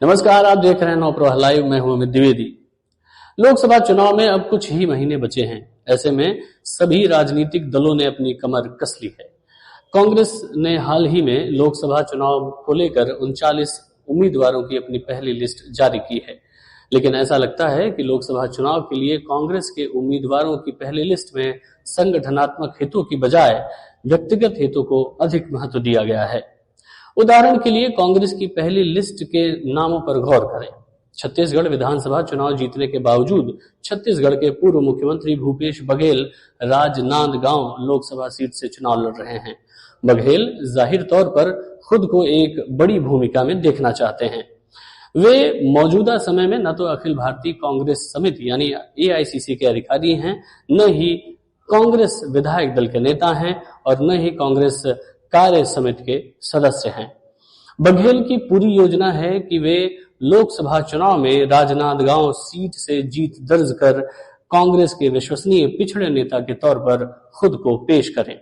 नमस्कार, आप देख रहे हैं नवप्रवाह लाइव। मैं हूं अमित द्विवेदी। लोकसभा चुनाव में अब कुछ ही महीने बचे हैं। ऐसे में सभी राजनीतिक दलों ने अपनी कमर कस ली है। कांग्रेस ने हाल ही में लोकसभा चुनाव को लेकर 39 उम्मीदवारों की अपनी पहली लिस्ट जारी की है, लेकिन ऐसा लगता है कि लोकसभा चुनाव के लिए कांग्रेस के उम्मीदवारों की पहली लिस्ट में संगठनात्मक हितों की बजाय व्यक्तिगत हितों को अधिक महत्व दिया गया है। उदाहरण के लिए कांग्रेस की पहली लिस्ट के नामों पर गौर करें। छत्तीसगढ़ विधानसभा चुनाव जीतने के बावजूद छत्तीसगढ़ के पूर्व मुख्यमंत्री भूपेश बघेल राजनांदगांव लोकसभा सीट से चुनाव लड़ रहे हैं। बघेल जाहिर तौर पर खुद को एक बड़ी भूमिका में देखना चाहते हैं। वे मौजूदा समय में न तो अखिल भारतीय कांग्रेस समिति यानी AICC के अधिकारी हैं, न ही कांग्रेस विधायक दल के नेता हैं और न ही कांग्रेस कार्य समिति के सदस्य हैं। बघेल की पूरी योजना है कि वे लोकसभा चुनाव में राजनांदगांव सीट से जीत दर्ज कर कांग्रेस के विश्वसनीय पिछड़े नेता के तौर पर खुद को पेश करें।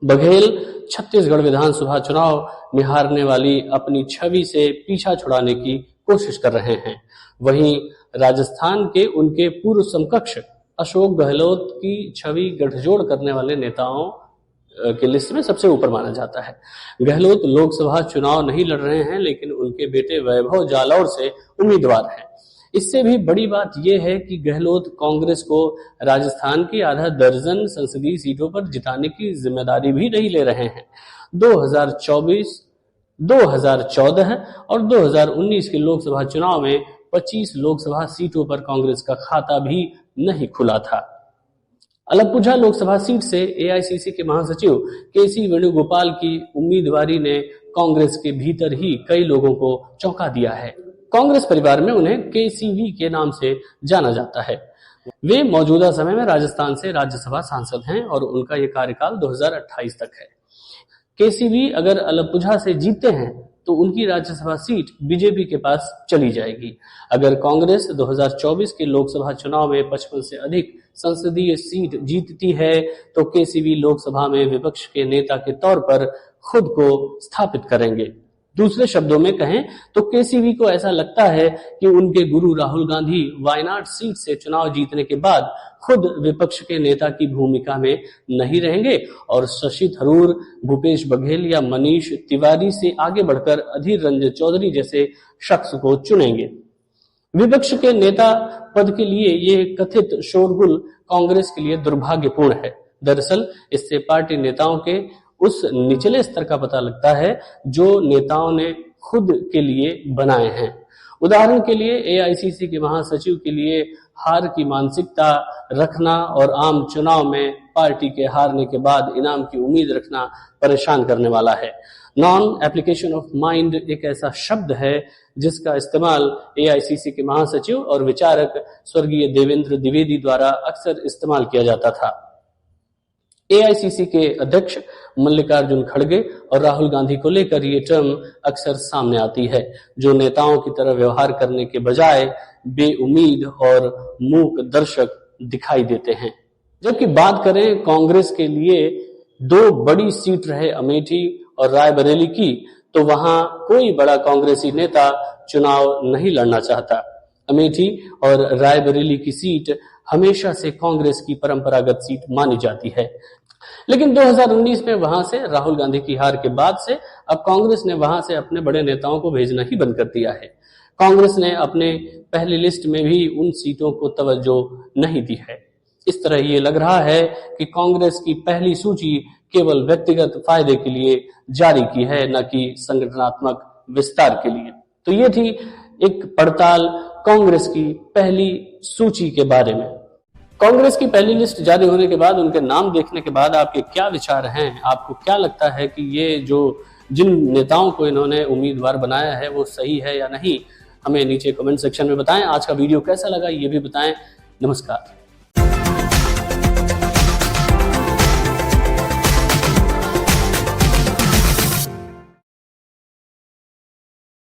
बघेल छत्तीसगढ़ विधानसभा चुनाव में हारने वाली अपनी छवि से पीछा छुड़ाने की कोशिश कर रहे हैं। वहीं राजस्थान के उनके पूर्व समकक्ष अशोक गहलोत की छवि गठजोड़ करने वाले नेताओं की लिस्ट में सबसे ऊपर माना जाता है। गहलोत लोकसभा चुनाव नहीं लड़ रहे हैं, लेकिन उनके बेटे वैभव जालौर से उम्मीदवार हैं। इससे भी बड़ी बात यह है कि गहलोत कांग्रेस को राजस्थान की आधा दर्जन संसदीय सीटों पर जिताने की जिम्मेदारी भी नहीं ले रहे हैं। 2024, 2014 और 2019 के लोकसभा चुनाव में 25 लोकसभा सीटों पर कांग्रेस का खाता भी नहीं खुला था। अलपुझा लोकसभा सीट से AICC के महासचिव KC वेणुगोपाल की उम्मीदवारी ने कांग्रेस के भीतर ही कई लोगों को चौंका दिया है। कांग्रेस परिवार में उन्हें KCV के नाम से जाना जाता है। वे मौजूदा समय में राजस्थान से राज्यसभा सांसद हैं और उनका ये कार्यकाल 2028 तक है। KCV अगर अलपुझा से जीतते हैं तो उनकी राज्यसभा सीट बीजेपी के पास चली जाएगी। अगर कांग्रेस 2024 के लोकसभा चुनाव में 55 से अधिक संसदीय सीट जीतती है तो KCV लोकसभा में विपक्ष के नेता के तौर पर खुद को स्थापित करेंगे। दूसरे शब्दों में कहें तो KCV को ऐसा लगता है कि उनके गुरु राहुल गांधी वायनाड सीट से चुनाव जीतने के बाद खुद विपक्ष के नेता की भूमिका में नहीं रहेंगे और शशि थरूर, भूपेश बघेल या मनीष तिवारी से आगे बढ़कर अधीर रंजन चौधरी जैसे शख्स को चुनेंगे। विपक्ष के नेता पद के लिए ये कथित शोरगुल कांग्रेस के लिए दुर्भाग्यपूर्ण है। दरअसल इससे पार्टी नेताओं के उस निचले स्तर का पता लगता है जो नेताओं ने खुद के लिए बनाए हैं। उदाहरण के लिए AICC के महासचिव के लिए हार की मानसिकता रखना और आम चुनाव में पार्टी के हारने के बाद इनाम की उम्मीद रखना परेशान करने वाला है। नॉन एप्लीकेशन ऑफ माइंड एक ऐसा शब्द है जिसका इस्तेमाल AICC के महासचिव और विचारक स्वर्गीय देवेंद्र द्विवेदी द्वारा अक्सर इस्तेमाल किया जाता था। AICC के अध्यक्ष मल्लिकार्जुन खड़गे और राहुल गांधी को लेकर ये टर्म अक्सर सामने आती है, जो नेताओं की तरह व्यवहार करने के बजाय बेउम्मीद और मूक दर्शक दिखाई देते हैं। जबकि बात करें कांग्रेस के लिए 2 बड़ी सीट रहे अमेठी और रायबरेली की, तो वहां कोई बड़ा कांग्रेसी नेता चुनाव नहीं लड़ना चाहता। अमेठी और रायबरेली की सीट हमेशा से कांग्रेस की परंपरागत सीट मानी जाती है, लेकिन 2019 में वहां से राहुल गांधी की हार के बाद से अब कांग्रेस ने वहां से अपने बड़े नेताओं को भेजना ही बंद कर दिया है। कांग्रेस ने अपने पहली लिस्ट में भी उन सीटों को तवज्जो नहीं दी है। इस तरह ये लग रहा है कि कांग्रेस की पहली सूची केवल व्यक्तिगत फायदे के लिए जारी की है, न कि संगठनात्मक विस्तार के लिए। तो ये थी एक पड़ताल कांग्रेस की पहली सूची के बारे में। कांग्रेस की पहली लिस्ट जारी होने के बाद, उनके नाम देखने के बाद आपके क्या विचार हैं? आपको क्या लगता है कि ये जो जिन नेताओं को इन्होंने उम्मीदवार बनाया है वो सही है या नहीं? हमें नीचे कमेंट सेक्शन में बताएं। आज का वीडियो कैसा लगा ये भी बताएं। नमस्कार।